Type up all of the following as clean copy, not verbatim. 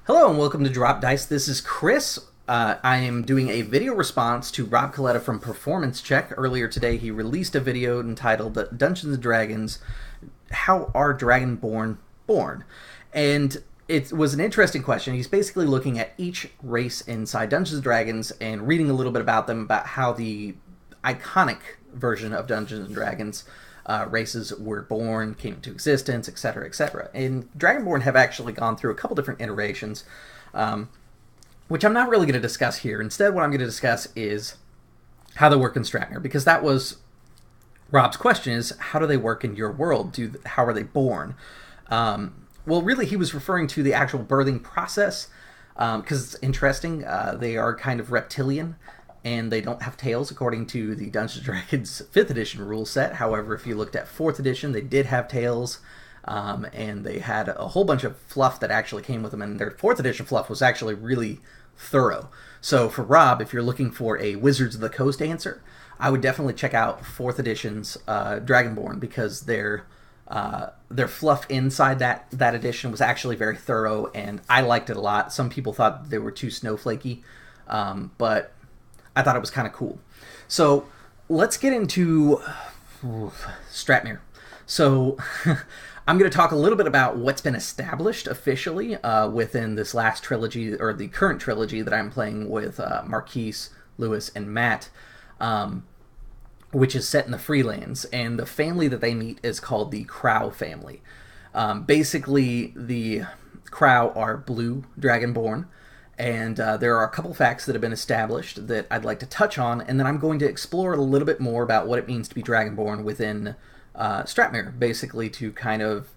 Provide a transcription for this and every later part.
Hello and welcome to Drop Dice. This is Chris. I am doing a video response to Rob Coletta from Performance Check. Earlier today, he released a video entitled Dungeons & Dragons, How Are Dragonborn Born? And it was an interesting question. He's basically looking at each race inside Dungeons & Dragons and reading a little bit about them, about how the iconic version of Dungeons & Dragons races were born, came into existence, etc., etc. And Dragonborn have actually gone through a couple different iterations, which I'm not really going to discuss here. Instead, what I'm going to discuss is how they work in Stratmur, because that was Rob's question: is how do they work in your world? How are they born? Well, really, he was referring to the actual birthing process, because it's interesting. They are kind of reptilian, and they don't have tails according to the Dungeons & Dragons 5th edition rule set. However, if you looked at 4th edition, they did have tails, and they had a whole bunch of fluff that actually came with them, and their 4th edition fluff was actually really thorough. So for Rob, if you're looking for a Wizards of the Coast answer, I would definitely check out 4th edition's Dragonborn, because their fluff inside that edition was actually very thorough, and I liked it a lot. Some people thought they were too snowflakey, but I thought it was kind of cool. So let's get into Stratmur. So I'm going to talk a little bit about what's been established officially within this last trilogy, or the current trilogy that I'm playing with Marquise, Lewis, and Matt, which is set in the Freelands. And the family that they meet is called the Crow family. Basically, the Crow are blue Dragonborn. And there are a couple facts that have been established that I'd like to touch on, and then I'm going to explore a little bit more about what it means to be Dragonborn within Stratmur, basically to kind of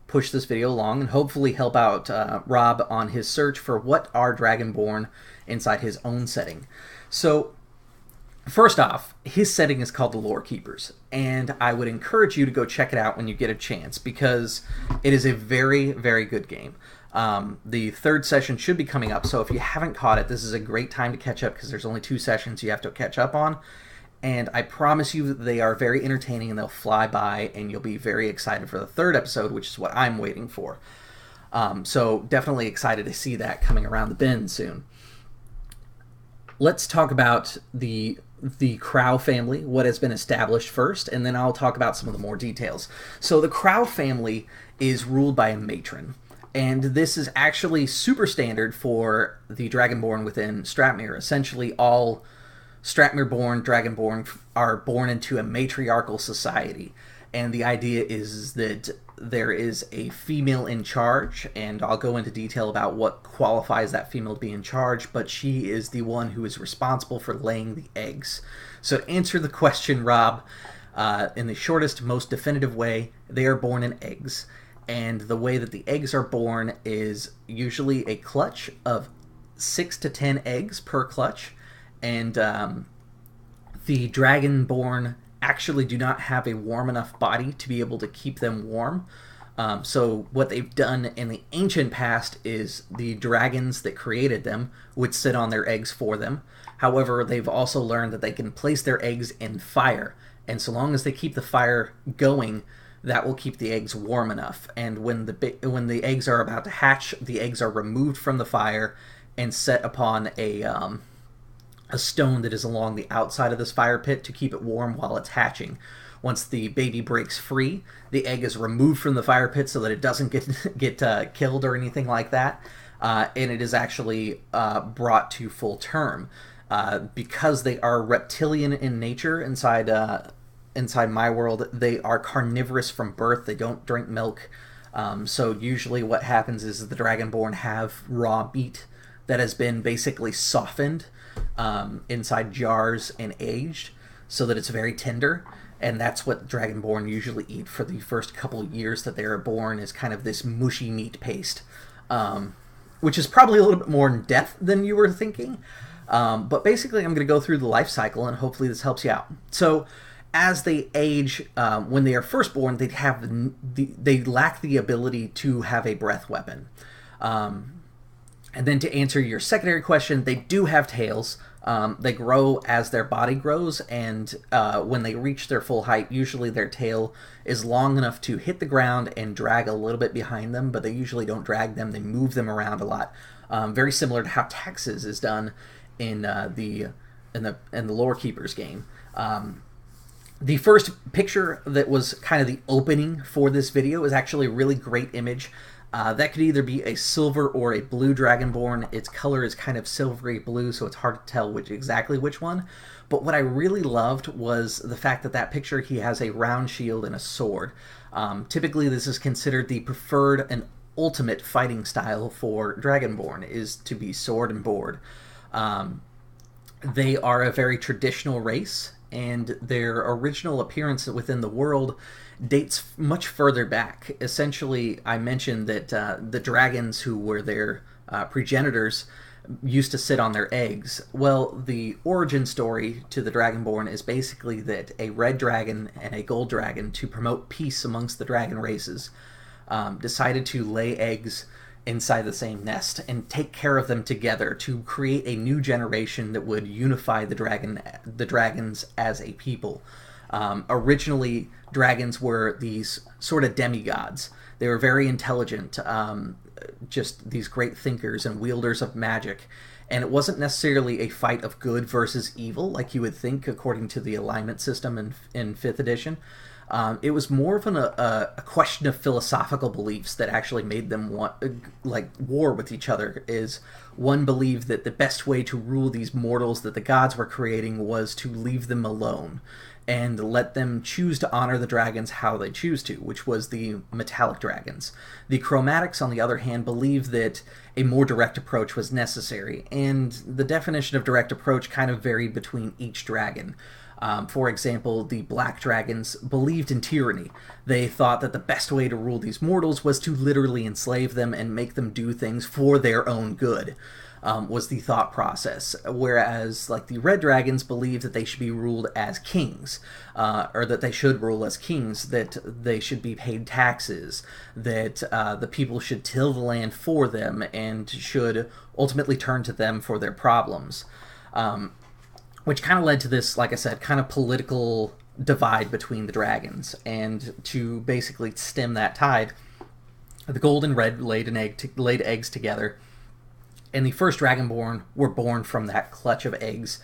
push this video along and hopefully help out Rob on his search for what are Dragonborn inside his own setting. So, first off, his setting is called the Lore Keepers, and I would encourage you to go check it out when you get a chance, because it is a very, very good game. The third session should be coming up, so if you haven't caught it, this is a great time to catch up, because there's only 2 sessions you have to catch up on, and I promise you they are very entertaining and they'll fly by, and you'll be very excited for the 3rd episode, which is what I'm waiting for. So definitely excited to see that coming around the bend soon. Let's talk about the Crow family, what has been established first, and then I'll talk about some of the more details. So the Crow family is ruled by a matron. And this is actually super standard for the Dragonborn within Stratmur. Essentially, all Stratmur-born Dragonborn are born into a matriarchal society. And the idea is that there is a female in charge, and I'll go into detail about what qualifies that female to be in charge, but she is the one who is responsible for laying the eggs. So to answer the question, Rob, in the shortest, most definitive way, they are born in eggs. And the way that the eggs are born is usually a clutch of 6 to 10 eggs per clutch. And the Dragonborn actually do not have a warm enough body to be able to keep them warm. So what they've done in the ancient past is the dragons that created them would sit on their eggs for them. However, they've also learned that they can place their eggs in fire. And so long as they keep the fire going, that will keep the eggs warm enough. And when the eggs are about to hatch, the eggs are removed from the fire and set upon a stone that is along the outside of this fire pit to keep it warm while it's hatching. Once the baby breaks free, the egg is removed from the fire pit so that it doesn't get killed or anything like that, and it is actually brought to full term. Because they are reptilian in nature inside my world, they are carnivorous from birth. They don't drink milk. So usually what happens is the Dragonborn have raw meat that has been basically softened inside jars and aged so that it's very tender. And that's what Dragonborn usually eat for the first couple of years that they are born, is kind of this mushy meat paste, which is probably a little bit more in depth than you were thinking. But basically I'm going to go through the life cycle, and hopefully this helps you out. So as they age, when they are first born, they lack the ability to have a breath weapon. And then to answer your secondary question, they do have tails. They grow as their body grows, and when they reach their full height, usually their tail is long enough to hit the ground and drag a little bit behind them, but they usually don't drag them, they move them around a lot. Very similar to how Texas is done in the Lore Keepers game. The first picture that was kind of the opening for this video is actually a really great image. That could either be a silver or a blue Dragonborn. Its color is kind of silvery blue, so it's hard to tell exactly which one. But what I really loved was the fact that that picture, he has a round shield and a sword. Typically, this is considered the preferred and ultimate fighting style for Dragonborn, is to be sword and board. They are a very traditional race, and their original appearance within the world dates much further back. Essentially, I mentioned that the dragons who were their progenitors used to sit on their eggs. Well, the origin story to the Dragonborn is basically that a red dragon and a gold dragon, to promote peace amongst the dragon races, decided to lay eggs inside the same nest and take care of them together to create a new generation that would unify the dragons as a people. Originally, dragons were these sort of demigods. They were very intelligent, just these great thinkers and wielders of magic. And it wasn't necessarily a fight of good versus evil, like you would think according to the alignment system in 5th edition. It was more of a question of philosophical beliefs that actually made them want, like, war with each other. Is one believed that the best way to rule these mortals that the gods were creating was to leave them alone and let them choose to honor the dragons how they choose to, which was the metallic dragons. The chromatics, on the other hand, believed that a more direct approach was necessary, and the definition of direct approach kind of varied between each dragon. For example, the black dragons believed in tyranny. They thought that the best way to rule these mortals was to literally enslave them and make them do things for their own good, was the thought process. Whereas, like, the red dragons believed that they should be ruled as kings, or that they should rule as kings, that they should be paid taxes, that the people should till the land for them and should ultimately turn to them for their problems. Which kind of led to this, like I said, kind of political divide between the dragons. And to basically stem that tide, the gold and red laid eggs together, and the first Dragonborn were born from that clutch of eggs.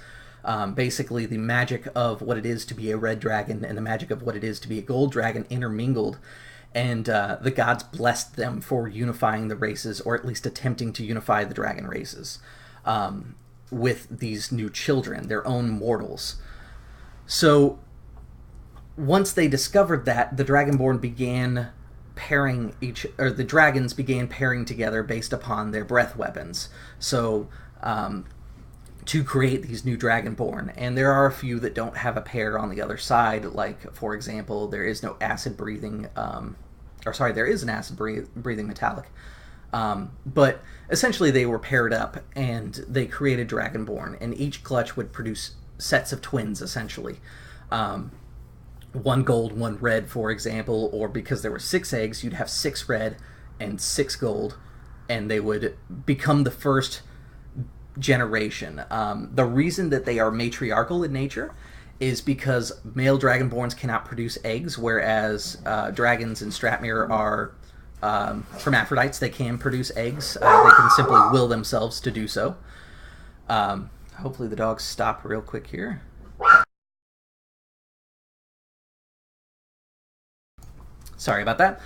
Basically, the magic of what it is to be a red dragon and the magic of what it is to be a gold dragon intermingled, and the gods blessed them for unifying the races, or at least attempting to unify the dragon races. With these new children, their own mortals. So once they discovered that, the Dragonborn began the dragons began pairing together based upon their breath weapons. So to create these new Dragonborn, and there are a few that don't have a pair on the other side. Like, for example, there is no acid breathing, there is an acid breathing metallic. But essentially they were paired up and they created Dragonborn, and each clutch would produce sets of twins, essentially. One gold, one red, for example, or because there were 6 eggs, you'd have 6 red and 6 gold, and they would become the first generation. The reason that they are matriarchal in nature is because male Dragonborns cannot produce eggs, whereas dragons in Stratmur are hermaphrodites. They can produce eggs. They can simply will themselves to do so. Hopefully the dogs stop real quick here. Sorry about that.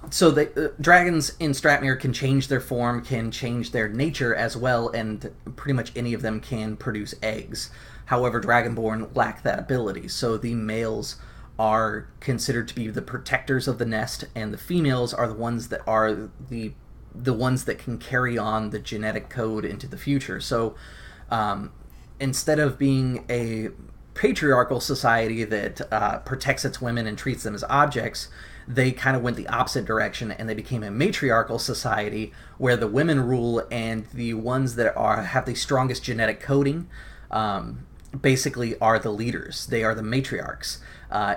So the dragons in Stratmur can change their form, can change their nature as well, and pretty much any of them can produce eggs. However, Dragonborn lack that ability, so the males are considered to be the protectors of the nest, and the females are the ones that are the ones that can carry on the genetic code into the future. So instead of being a patriarchal society that protects its women and treats them as objects, they kind of went the opposite direction, and they became a matriarchal society where the women rule, and the ones that have the strongest genetic coding basically are the leaders. They are the matriarchs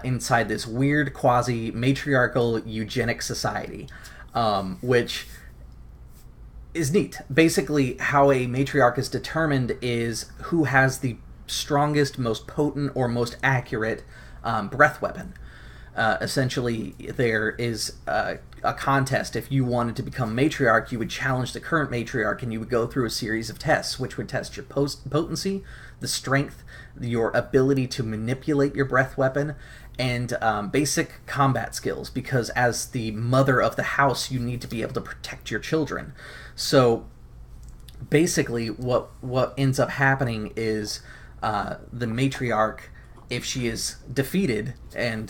inside this weird quasi-matriarchal eugenic society, which is neat. Basically, how a matriarch is determined is who has the strongest, most potent, or most accurate breath weapon. Essentially, there is a contest. If you wanted to become matriarch, you would challenge the current matriarch, and you would go through a series of tests, which would test your potency, the strength, your ability to manipulate your breath weapon, and basic combat skills, because as the mother of the house, you need to be able to protect your children. So basically, what ends up happening is the matriarch, if she is defeated and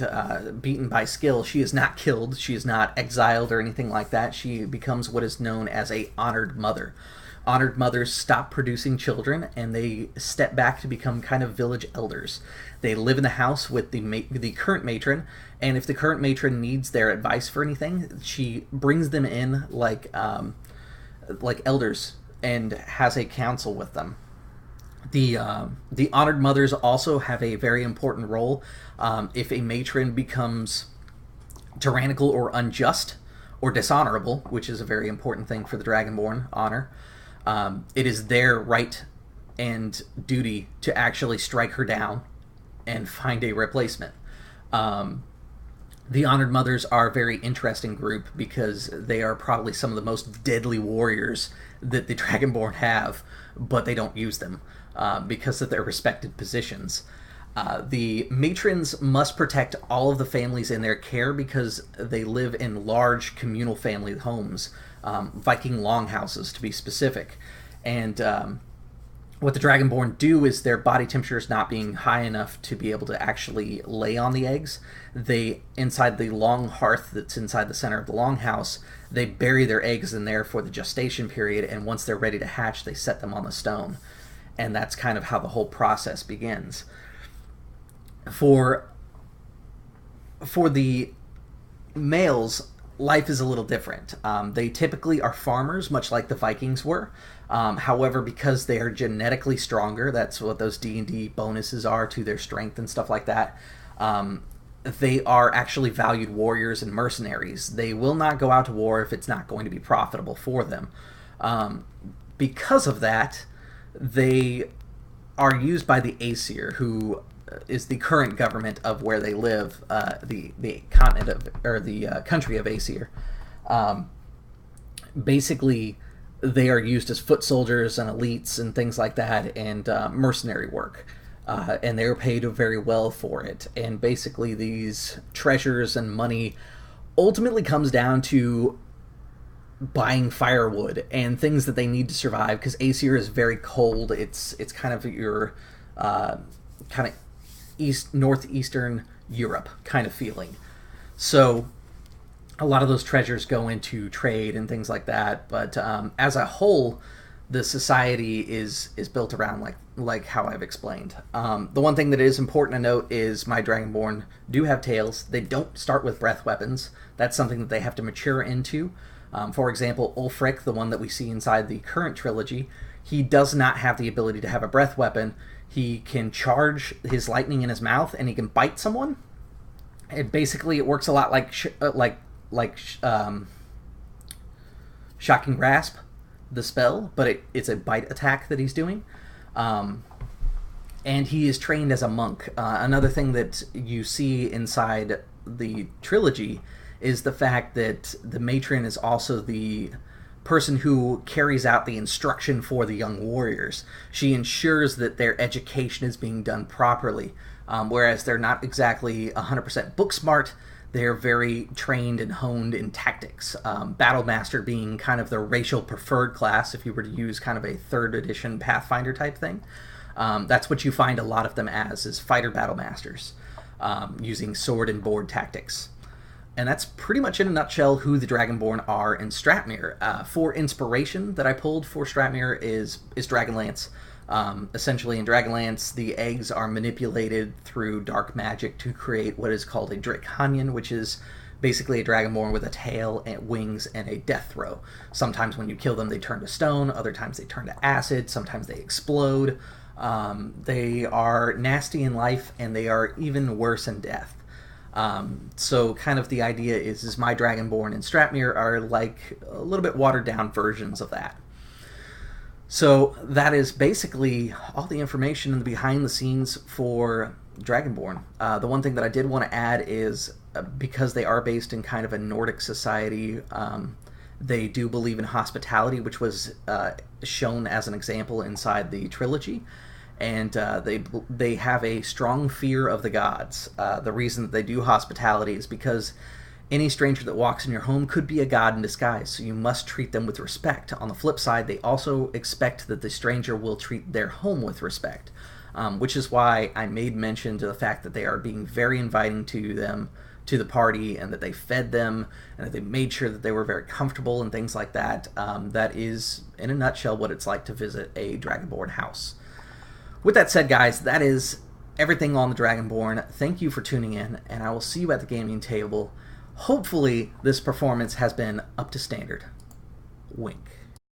beaten by skill, she is not killed, she is not exiled or anything like that. She becomes what is known as a honored mother. Honored mothers stop producing children, and they step back to become kind of village elders. They live in the house with the current matron, and if the current matron needs their advice for anything, she brings them in like elders and has a council with them. The honored mothers also have a very important role. If a matron becomes tyrannical or unjust or dishonorable, which is a very important thing for the Dragonborn honor, it is their right and duty to actually strike her down and find a replacement. The honored mothers are a very interesting group because they are probably some of the most deadly warriors that the Dragonborn have, but they don't use them because of their respected positions. The matrons must protect all of the families in their care because they live in large communal family homes, Viking longhouses to be specific. And what the Dragonborn do is their body temperature is not being high enough to be able to actually lay on the eggs. They, inside the long hearth that's inside the center of the longhouse, they bury their eggs in there for the gestation period, and once they're ready to hatch, they set them on the stone. And that's kind of how the whole process begins. For the males, life is a little different. They typically are farmers, much like the Vikings were. However, because they are genetically stronger, that's what those D&D bonuses are to their strength and stuff like that, they are actually valued warriors and mercenaries. They will not go out to war if it's not going to be profitable for them. Because of that, they are used by the Aesir, who is the current government of where they live, the continent of, or the country of Aesir. Basically, they are used as foot soldiers and elites and things like that, and mercenary work. And they're paid very well for it. And basically, these treasures and money ultimately comes down to buying firewood and things that they need to survive, because Aesir is very cold. It's kind of your kind of northeastern Europe kind of feeling. So a lot of those treasures go into trade and things like that. But as a whole, the society is built around like how I've explained. The one thing that is important to note is my Dragonborn do have tails. They don't start with breath weapons. That's something that they have to mature into. For example, Ulfric, the one that we see inside the current trilogy, he does not have the ability to have a breath weapon. He can charge his lightning in his mouth, and he can bite someone. And basically, it works a lot like Shocking Grasp, the spell, but it's a bite attack that he's doing. And he is trained as a monk. Another thing that you see inside the trilogy is the fact that the matron is also the person who carries out the instruction for the young warriors. She ensures that their education is being done properly, whereas they're not exactly 100% book smart. They're very trained and honed in tactics. Battlemaster being kind of the racial preferred class, if you were to use kind of a 3rd edition Pathfinder type thing. That's what you find a lot of them as, is fighter battlemasters, using sword and board tactics. And that's pretty much in a nutshell who the Dragonborn are in Stratmur. For inspiration that I pulled for Stratmur is Dragonlance. Essentially in Dragonlance, the eggs are manipulated through dark magic to create what is called a Draconian, which is basically a Dragonborn with a tail and wings and a death throw. Sometimes when you kill them, they turn to stone. Other times they turn to acid. Sometimes they explode. They are nasty in life, and they are even worse in death. So kind of the idea is my Dragonborn and Stratmur are like a little bit watered down versions of that. So that is basically all the information in the behind the scenes for Dragonborn. The one thing that I did want to add is because they are based in kind of a Nordic society, they do believe in hospitality, which was shown as an example inside the trilogy. And they have a strong fear of the gods. The reason that they do hospitality is because any stranger that walks in your home could be a god in disguise, so you must treat them with respect. On the flip side, they also expect that the stranger will treat their home with respect, which is why I made mention to the fact that they are being very inviting to them, to the party, and that they fed them, and that they made sure that they were very comfortable and things like that. That is, in a nutshell, what it's like to visit a Dragonborn house. With that said, guys, that is everything on the Dragonborn. Thank you for tuning in, and I will see you at the gaming table. Hopefully, this performance has been up to standard. Wink.